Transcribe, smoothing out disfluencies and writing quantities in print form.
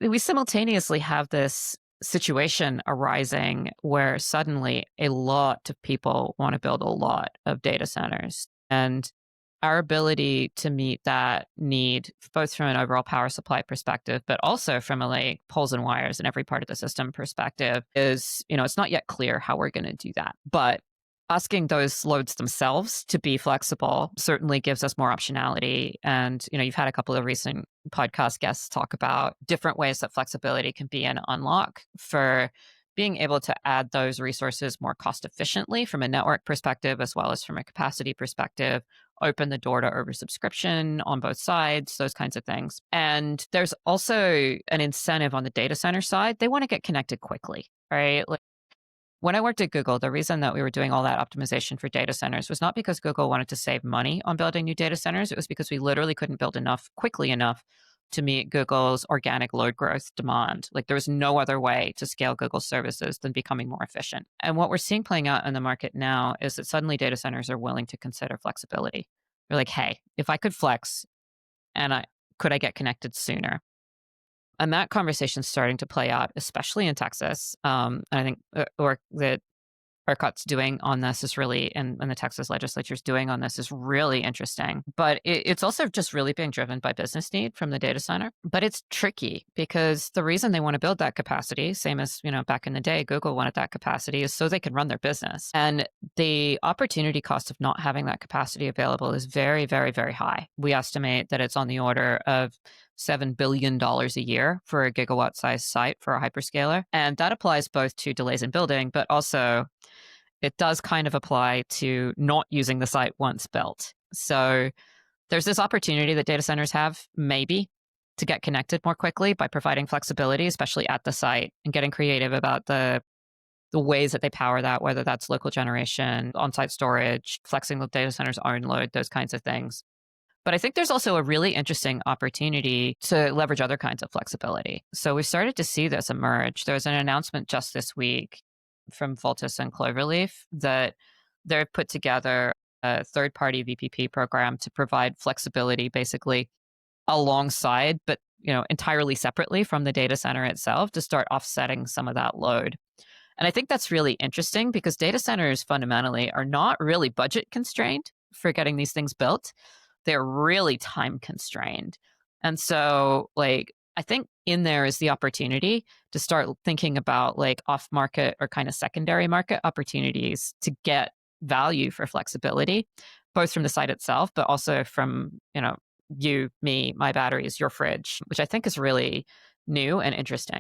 we simultaneously have this situation arising where suddenly a lot of people want to build a lot of data centers. And our ability to meet that need, both from an overall power supply perspective, but also from a like poles and wires and every part of the system perspective is, it's not yet clear how we're going to do that. But asking those loads themselves to be flexible certainly gives us more optionality. And, you've had a couple of recent podcast guests talk about different ways that flexibility can be an unlock for being able to add those resources more cost efficiently from a network perspective, as well as from a capacity perspective, open the door to oversubscription on both sides, those kinds of things. And there's also an incentive on the data center side. They want to get connected quickly, right? Like, when I worked at Google, the reason that we were doing all that optimization for data centers was not because Google wanted to save money on building new data centers. It was because we literally couldn't build enough quickly enough to meet Google's organic load growth demand. Like, there was no other way to scale Google's services than becoming more efficient. And what we're seeing playing out in the market now is that suddenly data centers are willing to consider flexibility. They're like, hey, if I could flex could I get connected sooner? And that conversation's starting to play out, especially in Texas. And I think work that ERCOT's doing on this is really, and the Texas legislature's doing on this is really interesting. But it's also just really being driven by business need from the data center. But it's tricky because the reason they want to build that capacity, same as, back in the day, Google wanted that capacity, is so they can run their business. And the opportunity cost of not having that capacity available is very, very, very high. We estimate that it's on the order of $7 billion a year for a gigawatt sized site for a hyperscaler. And that applies both to delays in building, but also it does kind of apply to not using the site once built. So there's this opportunity that data centers have, maybe, to get connected more quickly by providing flexibility, especially at the site, and getting creative about the ways that they power that, whether that's local generation, on-site storage, flexing the data center's own load, those kinds of things. But I think there's also a really interesting opportunity to leverage other kinds of flexibility. So we've started to see this emerge. There was an announcement just this week from Voltus and Cloverleaf that they've put together a third-party VPP program to provide flexibility basically alongside, but entirely separately from the data center itself to start offsetting some of that load. And I think that's really interesting because data centers fundamentally are not really budget constrained for getting these things built. They're really time constrained. And so I think in there is the opportunity to start thinking about off market or kind of secondary market opportunities to get value for flexibility, both from the site itself, but also from, you, me, my batteries, your fridge, which I think is really new and interesting.